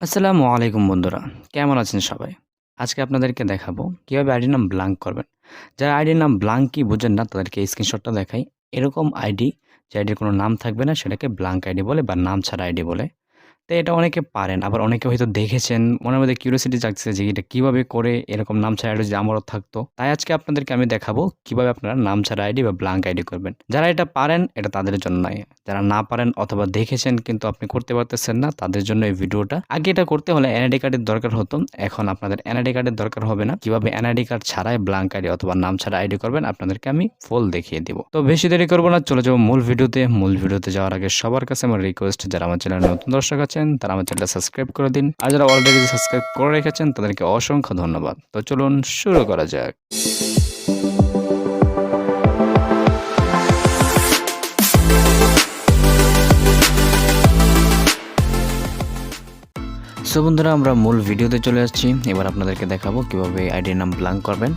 আসসালামু আলাইকুম বন্ধুরা, কেমন আছেন সবাই? আজকে আপনাদেরকে দেখাবো কিভাবে আইডির নাম ব্ল্যাঙ্ক করবেন। যারা আইডির নাম ব্ল্যাঙ্কই বোঝেন না তাদেরকে এই স্ক্রিনশটটা দেখাই। এরকম আইডি যে আইডির কোনো নাম থাকবে না সেটাকে ব্ল্যাঙ্ক আইডি বলে বা নাম ছাড়া আইডি বলে। তো এটা অনেকে পারেন, আবার অনেকে হয়তো দেখেছেন, মনের মধ্যে কিউরিওসিটি জাগছে যে এটা কিভাবে করে এরকম নাম ছাড়া আইডি যদি আমারও থাকতো। তাই আজকে আপনাদেরকে আমি দেখাবো কিভাবে আপনারা নাম ছাড়া আইডি বা ব্ল্যাঙ্ক আইডি করবেন। যারা এটা পারেন এটা তাদের জন্য নয়। যারা না পারেন অথবা দেখেছেন কিন্তু আপনি করতে পারতেছেন না তাদের জন্য এই ভিডিওটা। আগে এটা করতে হলে এনআইডি কার্ডের দরকার হতো, এখন আপনাদের এনআইডি কার্ডের দরকার হবে না। কিভাবে এনআইডি কার্ড ছাড়াই ব্ল্যাঙ্ক আইডি অথবা নাম ছাড়া আইডি করবেন আপনাদেরকে আমি ফুল দেখিয়ে দিব। তো বেশি দেরি করবো না, চলে যাবো মূল ভিডিওতে। মূল ভিডিওতে যাওয়ার আগে সবার কাছে আমার রিকোয়েস্ট, যারা আমার চ্যানেলে নতুন দর্শক আছেন তারা আমার চ্যানেলটা সাবস্ক্রাইব করে দিন, আর যারা অলরেডি সাবস্ক্রাইব করে রেখেছেন তাদেরকে অসংখ্য ধন্যবাদ। তো চলুন শুরু করা যাক। সো বন্ধুরা, আমরা মূল ভিডিওতে চলে আসছি। এবার আপনাদেরকে দেখাবো কিভাবে আইডির নাম ব্ল্যাঙ্ক করবেন।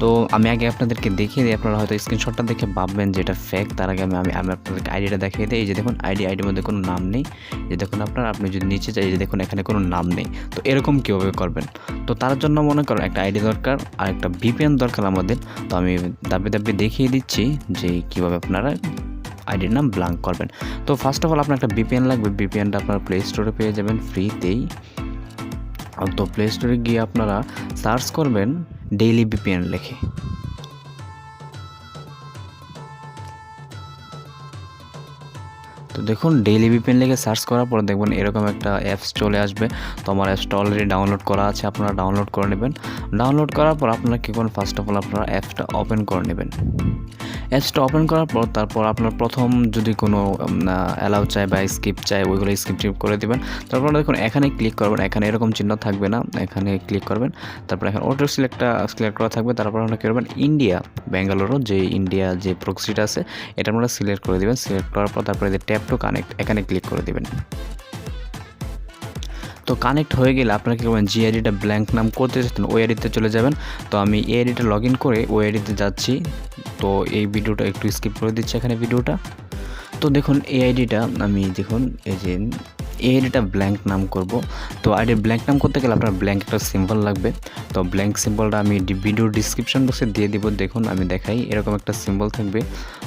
তো আমি আগে আপনাদেরকে দেখিয়ে দিই, আপনারা হয়তো স্ক্রিনশটটা দেখে ভাববেন যে এটা ফেক। তার আগে আমি আপনাদেরকে আইডিটা দেখিয়ে দিই। এই যে দেখুন আইডির মধ্যে কোনো নাম নেই। যে দেখুন আপনি যদি নিচে যাই, এই যে দেখুন এখানে কোনো নাম নেই। তো এরকম কীভাবে করবেন? তো তার জন্য মনে করেন একটা আইডি দরকার আর একটা ভিপিএন দরকার আমাদের। তো আমি ধাপে দেখিয়ে দিচ্ছি যে কীভাবে আপনারা আইডির নাম ব্ল্যাঙ্ক করবেন। তো ফার্স্ট অফ অল আপনার একটা ভিপিএন লাগবে। ভিপিএনটা আপনার প্লে স্টোরে পেয়ে যাবেন ফ্রিতেই। তো প্লে স্টোরে গিয়ে আপনারা সার্চ করবেন ডেইলি ভিপিএন লিখে। তো দেখুন ডেইলি ভিপিএন লিখে সার্চ করার পর দেখবেন এরকম একটা অ্যাপস চলে আসবে। তো আমার অ্যাপসটা অলরেডি ডাউনলোড করা আছে, আপনারা ডাউনলোড করে নেবেন। ডাউনলোড করার পর আপনারা কী করুন, ফার্স্ট অফ অল আপনারা অ্যাপসটা ওপেন করে নেবেন। অ্যাপসটা ওপেন করার পর তারপর আপনার প্রথম যদি কোনো অ্যালাউ চাই বা স্কিপ চাই ওইগুলো স্কিপ করে দেবেন। তারপর দেখুন এখানে ক্লিক করবেন, এখানে এরকম চিহ্ন থাকবে না, এখানে ক্লিক করবেন। তারপর এখানে অটো সিলেক্ট করা থাকবে। তারপর আপনারা কী করবেন, ইন্ডিয়া বেঙ্গালুরু যে প্রক্সিটা আছে এটা আপনারা সিলেক্ট করে দেবেন। সিলেক্ট করার পর তারপরে যে ট্যাপ টু কানেক্ট এখানে ক্লিক করে দেবেন। তো কানেক্ট হয়ে গেলে আপনারা কী করবেন, যে আইডিটা ব্ল্যাঙ্ক নাম করতে চাচ্ছেন ওই আইডিতে চলে যাবেন। তো আমি এই আইডিটা লগ ইন করে ওই আইডিতে যাচ্ছি। তো এই ভিডিওটা একটু স্কিপ করে দিচ্ছি এখানে ভিডিওটা। তো দেখুন এই আইডিটা আমি দেখুন এই যে এই আইডিটা ব্ল্যাঙ্ক নাম করব। তো আইডি ব্ল্যাঙ্ক নাম করতে গেলে আপনার ব্ল্যাঙ্ক একটা সিম্বল লাগবে। তো ব্ল্যাঙ্ক সিম্বলটা আমি ভিডিও ডিসক্রিপশন বক্সে দিয়ে দিব। দেখুন আমি দেখাই, এরকম একটা সিম্বল থাকবে।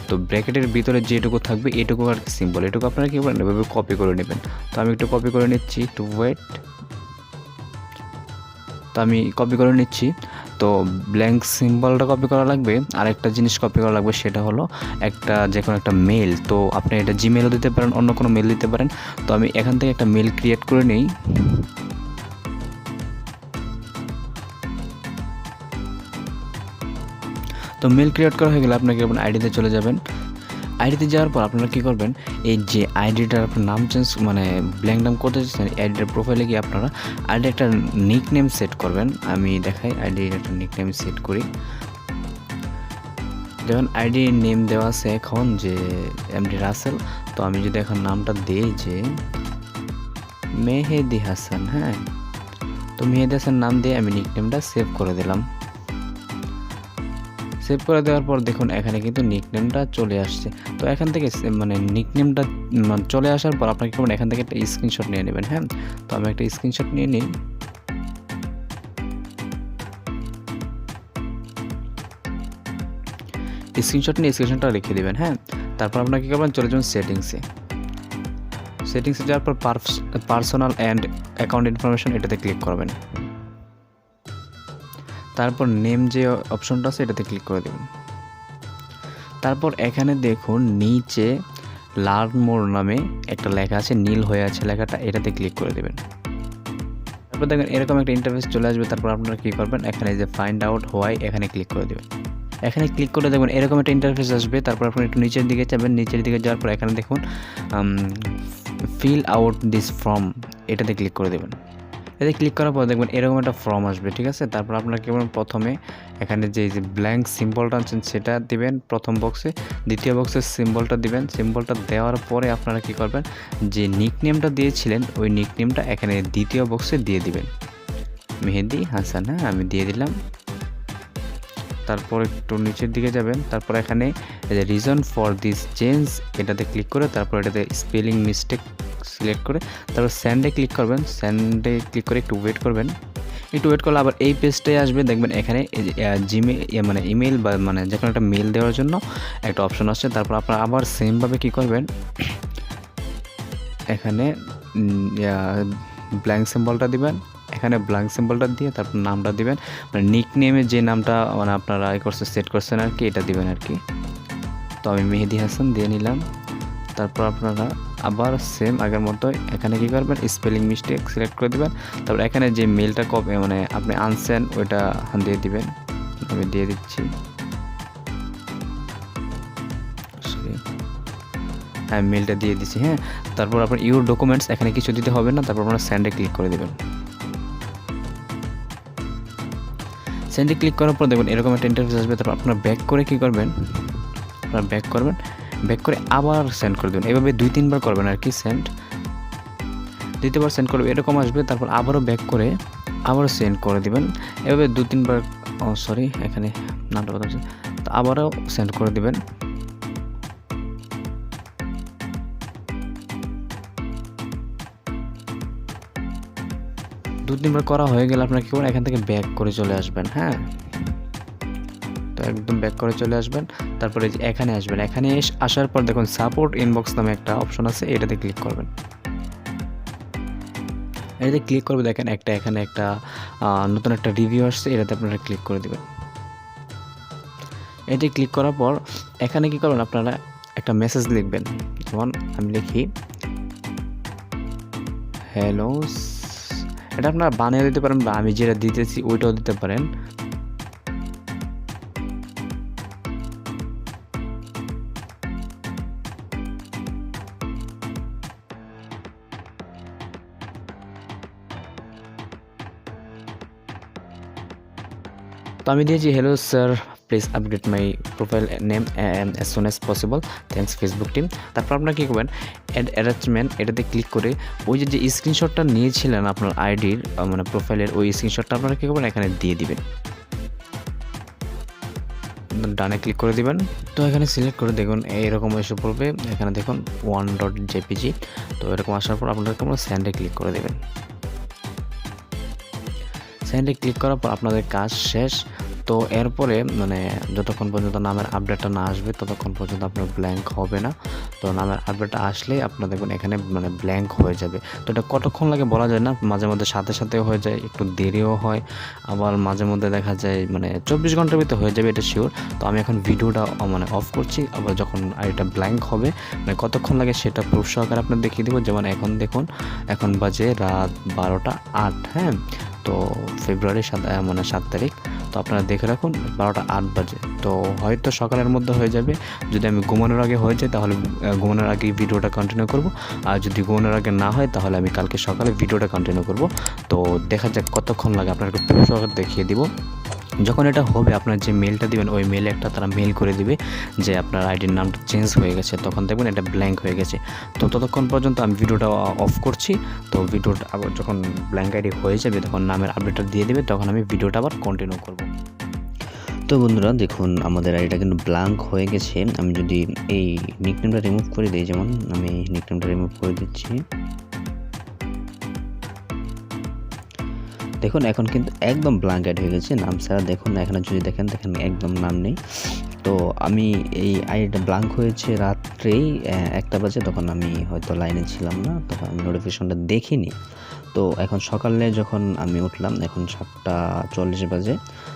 তো ব্র্যাকেটের ভিতরে যেটুকু থাকবে এটুকু আর কি সিম্বল, এটুকু আপনারা কী করেন এভাবে কপি করে নেবেন। তো আমি একটু কপি করে নিচ্ছি, একটু ওয়েট। তো আমি কপি করে নিচ্ছি। তো ব্ল্যাঙ্ক সিম্বলটা কপি করা লাগবে। আরেকটা জিনিস কপি করা লাগবে, সেটা হলো যে কোনো একটা মেল। তো আপনি এটা জিমেলও দিতে পারেন, অন্য কোনো মেল দিতে পারেন। তো আমি এখান থেকে একটা মেল ক্রিয়েট করে নিই। তো মেল ক্রিয়েট করা হয়ে গেলে আপনাকে আপনার আইডিতে চলে যাবেন। আইডিতে যাওয়ার পর আপনারা কী করবেন, এই যে আইডিটার আপনার নাম চেঞ্জ ব্ল্যাঙ্ক নাম করতে চাচ্ছেন, আইডিটার প্রোফাইলে গিয়ে আপনারা আইডির একটা নিক নেম সেট করবেন। আমি দেখাই আইডির একটা নিক নেম সেট করি। যেমন আইডি নেম দেওয়া আছে এখন যে এমডি রাসেল। তো আমি যদি এখন নামটা দিই যে মেহেদি হাসান, হ্যাঁ, তো মেহেদি হাসান নাম দিয়ে আমি নিক নেমটা সেভ করে দিলাম। সেভ করে দেওয়ার পর দেখুন এখানে কিন্তু নিকনেমটা চলে আসছে। তো এখান থেকে নিকনেমটা চলে আসার পর আপনাকে কেমন এখান থেকে একটা স্ক্রিনশট নিয়ে নেবেন। হ্যাঁ, তো আমি একটা স্ক্রিনশট নিয়ে নিই। স্ক্রিনশটটা রেখে দেবেন। হ্যাঁ, তারপর আপনাকে কী করবেন, চলে যাবেন সেটিংসে যাওয়ার পর পার্সোনাল অ্যান্ড অ্যাকাউন্ট ইনফরমেশন এটাতে ক্লিক করবেন। তারপর নেম যে অপশনটা আছে এটাতে ক্লিক করে দেবেন। তারপর এখানে দেখুন নিচে লার্ন মোর নামে একটা লেখা আছে, নীল হয়ে আছে লেখাটা, এটাতে ক্লিক করে দেবেন। তারপর দেখেন এরকম একটা ইন্টারফেস চলে আসবে। তারপর আপনারা কী করবেন, এখানে যে ফাইন্ড আউট হোয়াই এখানে ক্লিক করে দেবেন। এখানে ক্লিক করে দেখবেন এরকম একটা ইন্টারফেস আসবে। তারপর আপনি একটু নিচের দিকে যাবেন। নিচের দিকে যাওয়ার পর এখানে দেখুন ফিল আউট দিস ফর্ম এটাতে ক্লিক করে দেবেন। এতে ক্লিক করার পর দেখবেন এরকম একটা ফর্ম আসবে, ঠিক আছে। তারপর আপনারা কী করবেন, প্রথমে এখানে যে ব্ল্যাঙ্ক সিম্বলটা আনছেন সেটা দিবেন প্রথম বক্সে, দ্বিতীয় বক্সে সিম্বলটা দিবেন। সিম্বলটা দেওয়ার পরে আপনারা কী করবেন, যে নিকনেমটা দিয়েছিলেন ওই নিকনেমটা এখানে দ্বিতীয় বক্সে দিয়ে দিবেন, মেহেদি হাসান। হ্যাঁ, আমি দিয়ে দিলাম। তারপর একটু নিচের দিকে যাবেন। তারপর এখানে রিজন ফর দিস চেঞ্জ এটাতে ক্লিক করে তারপর এটাতে স্পেলিং মিস্টেক সিলেক্ট করে তারপর সেন্ডে ক্লিক করবেন। সেন্ডে ক্লিক করে একটু ওয়েট করবেন। একটু ওয়েট করলে আবার এই পেজটাই আসবে, দেখবেন এখানে জিমেল মানে ইমেল বা মানে যে কোনো একটা মেল দেওয়ার জন্য একটা অপশন আসছে। তারপর আপনারা আবার সেমভাবে কী করবেন, এখানে ব্ল্যাঙ্ক সিম্বলটা দিবেন। এখানে ব্ল্যাঙ্ক সিম্বলটা দিয়ে তারপর নামটা দিবেন, মানে নিক নেমে যে নামটা মানে আপনারা সেট করছেন আর কি, এটা দিবেন আর কি। তো আমি মেহেদি হাসান দিয়ে নিলাম। তারপর আপনারা আবার সেম আগের মতো এখানে কী করবেন, স্পেলিং মিস্টেক সিলেক্ট করে দেবেন। তারপর এখানে যে মেলটা মানে আপনি আনছেন ওইটা দিয়ে দিবেন। আমি দিয়ে দিচ্ছি, হ্যাঁ মেলটা দিয়ে দিচ্ছি। হ্যাঁ, তারপর আপনার ইউর ডকুমেন্টস এখানে কিছু দিতে হবে না। তারপর আপনারা সেন্ডে ক্লিক করে দেবেন। সেন্ডে ক্লিক করার পর দেখবেন এরকম একটা ইন্টারফেস আসবে। তারপর আপনারা ব্যাক করে কী করবেন, আপনারা ব্যাক করবেন, ব্যাক করে আবার সেন্ড করে দেবেন। এভাবে 2-3 বার করবেন আর কি সেন্ড, 2বার সেন্ড করবে এরকম আসবে। তারপর আবারও ব্যাক করে আবারও সেন্ড করে দেবেন। এভাবে 2-3 বার, সরি এখানে নামটা কথা হচ্ছে, তো আবারও সেন্ড করে দেবেন। দু তিনবার করা হয়ে গেলে আপনারা কী করবেন, এখান থেকে ব্যাক করে চলে আসবেন। হ্যাঁ, তো একদম ব্যাক করে চলে আসবেন। তারপরে এখানে আসবেন। এখানে আসার পর দেখুন সাপোর্ট ইনবক্স নামে একটা অপশন আছে, এটাতে ক্লিক করবেন। এটাতে ক্লিক করবে, দেখেন এখানে একটা নতুন একটা রিভিউ আসছে, এটাতে আপনারা ক্লিক করে দেবেন। এটাতে ক্লিক করার পর এখানে কী করবেন, আপনারা একটা মেসেজ লিখবেন। যেমন আমি লিখি হ্যালো, এটা আপনারা বানিয়ে দিতে পারেন বা আমি যেটা দিতেছি ওইটাও দিতে পারেন। তো আমি দিয়েছি hello sir, please update my profile name as soon as possible, thanks Facebook team. তারপর আপনারা কী করবেন, অ্যাড অ্যাটাচমেন্ট এটাতে ক্লিক করে ওই যে স্ক্রিনশটটা নিয়েছিলেন আপনার আইডির মানে প্রোফাইলের, ওই স্ক্রিনশটটা আপনারা কী করবেন এখানে দিয়ে দিবেন। ডানে ক্লিক করে দিবেন। তো এখানে সিলেক্ট করে দেখুন এরকম এসে পড়বে। এখানে দেখুন 1.jpg। তো এরকম আসার পর আপনাদেরকে আমরা সেন্ডে ক্লিক করে দেবেন। সেন্ডে ক্লিক করার পর আপনাদের কাজ শেষ। তো এরপরে মানে যতক্ষণ পর্যন্ত নামের আপডেটটা না আসবে ততক্ষণ পর্যন্ত আপনার ব্ল্যাঙ্ক হবে না। তো নামের আপডেটটা আসলে আপনার দেখবেন এখানে মানে ব্ল্যাঙ্ক হয়ে যাবে। তো এটা কতক্ষণ লাগে বলা যায় না, মাঝে মধ্যে সাথে সাথেও হয়ে যায়, একটু দেরিও হয়, আবার মাঝে মধ্যে দেখা যায় মানে 24 ঘন্টার ভিতরে হয়ে যাবে, এটা শিওর। তো আমি এখন ভিডিওটা মানে অফ করছি, আবার যখন এটা ব্ল্যাঙ্ক হবে মানে কতক্ষণ লাগে সেটা প্রুফ সহকারে আপনার দেখিয়ে দেবো। যেমন এখন দেখুন, এখন বাজে রাত 12টা 8। হ্যাঁ, তো ফেব্রুয়ারি 7 তারিখ। তো আপনারা দেখে রাখুন 12টা 8 বাজে। তো হয়তো সকালের মধ্যে হয়ে যাবে। যদি আমি ঘুমানোর আগে হয়ে যায় তাহলে ঘুমানোর আগেই ভিডিওটা কন্টিনিউ করব। আর যদি ঘুমানোর আগে না হয় তাহলে আমি কালকে সকালে ভিডিওটা কন্টিনিউ করব। তো দেখা যাক কতক্ষণ লাগে, আপনাকে পুরো সহকারে দেখিয়ে দিব। যখন এটা হবে আপনার যে মেলটা দিবেন ওই মেলে একটা তারা মেল করে দিবে যে আপনার আইডির নামটা চেঞ্জ হয়ে গেছে, তখন দেখবেন এটা ব্ল্যাঙ্ক হয়ে গেছে। তো ততক্ষণ পর্যন্ত আমি ভিডিওটা অফ করছি। তো ভিডিওটা আবার যখন ব্ল্যাঙ্ক আইডি হয়ে যাবে তখন নামের আপডেটটা দিয়ে দেবে, তখন আমি ভিডিওটা আবার কন্টিনিউ করব। তো বন্ধুরা দেখুন আমাদের আইডিটা কিন্তু ব্ল্যাঙ্ক হয়ে গেছে। আমি যদি এই নিকনেমটা রিমুভ করে দিই, যেমন আমি নিকনেমটা রিমুভ করে দিচ্ছি, দেখুন এখন কিন্তু একদম ব্ল্যাঙ্ক অ্যাড হয়ে গেছে নাম ছাড়া। দেখুন এখানে যদি দেখেন একদম নাম নেই। তো আমি এই আইডিটা ব্ল্যাঙ্ক হয়েছে রাত্রেই 1টা বাজে, তখন আমি হয়তো লাইনে ছিলাম না, তখন আমি নোটিফিকেশনটা দেখিনি। তো এখন সকালে যখন আমি উঠলাম এখন 7টা 40 বাজে।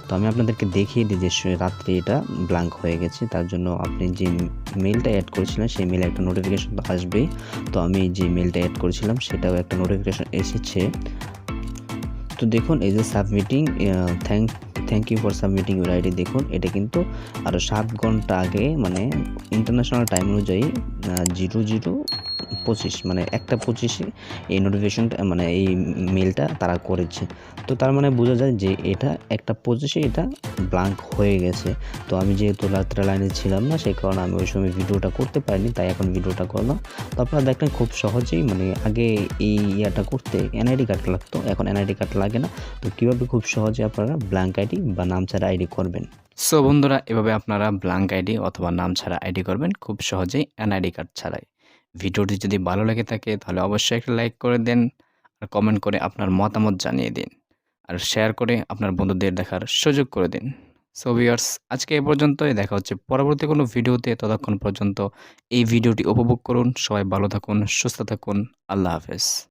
তো আমি আপনাদেরকে দেখিয়ে দিই যে রাত্রে এটা ব্ল্যাঙ্ক হয়ে গেছে। তার জন্য আপনি যে মেলটা অ্যাড করেছিলেন সেই মেলে একটা নোটিফিকেশন তো আসবেই। তো আমি যে মেলটা অ্যাড করেছিলাম সেটাও একটা নোটিফিকেশন এসেছে। তো দেখুন এই যে submitting, thank you for submitting your ID, দেখুন এটা কিন্তু আরও 7 ঘন্টা আগে মানে ইন্টারন্যাশনাল টাইম অনুযায়ী 00:25 মানে 1টা 25-এ এই নোটিফিকেশনটা মানে এই মেলটা তারা করেছে। তো তার মানে বোঝা যায় যে এটা 1টা 25-এ এটা ব্ল্যাঙ্ক হয়ে গেছে। তো আমি যেহেতু রাত্রে লাইনে ছিলাম না সেই কারণে আমি ওই সময় ভিডিওটা করতে পারিনি, তাই এখন ভিডিওটা করলাম। তো আপনারা দেখলেন খুব সহজেই মানে আগে এই ইয়াটা করতে এনআইডি কার্ড লাগতো, এখন এনআইডি কার্ড লাগে না। তো কীভাবে খুব সহজে আপনারা ব্ল্যাঙ্ক আইডি বা নাম ছাড়া আইডি করবেন। সো বন্ধুরা এভাবে আপনারা ব্ল্যাঙ্ক আইডি অথবা নাম ছাড়া আইডি করবেন খুব সহজেই এনআইডি কার্ড ছাড়াই। ভিডিওটি যদি ভালো লেগে থাকে তাহলে অবশ্যই একটা লাইক করে দেন আর কমেন্ট করে আপনার মতামত জানিয়ে দিন আর শেয়ার করে আপনার বন্ধুদের দেখার সুযোগ করে দিন। সো ভিউয়ার্স, আজকে এ পর্যন্তই। দেখা হচ্ছে পরবর্তী কোনো ভিডিওতে। ততক্ষণ পর্যন্ত এই ভিডিওটি উপভোগ করুন। সবাই ভালো থাকুন, সুস্থ থাকুন। আল্লাহ হাফেজ।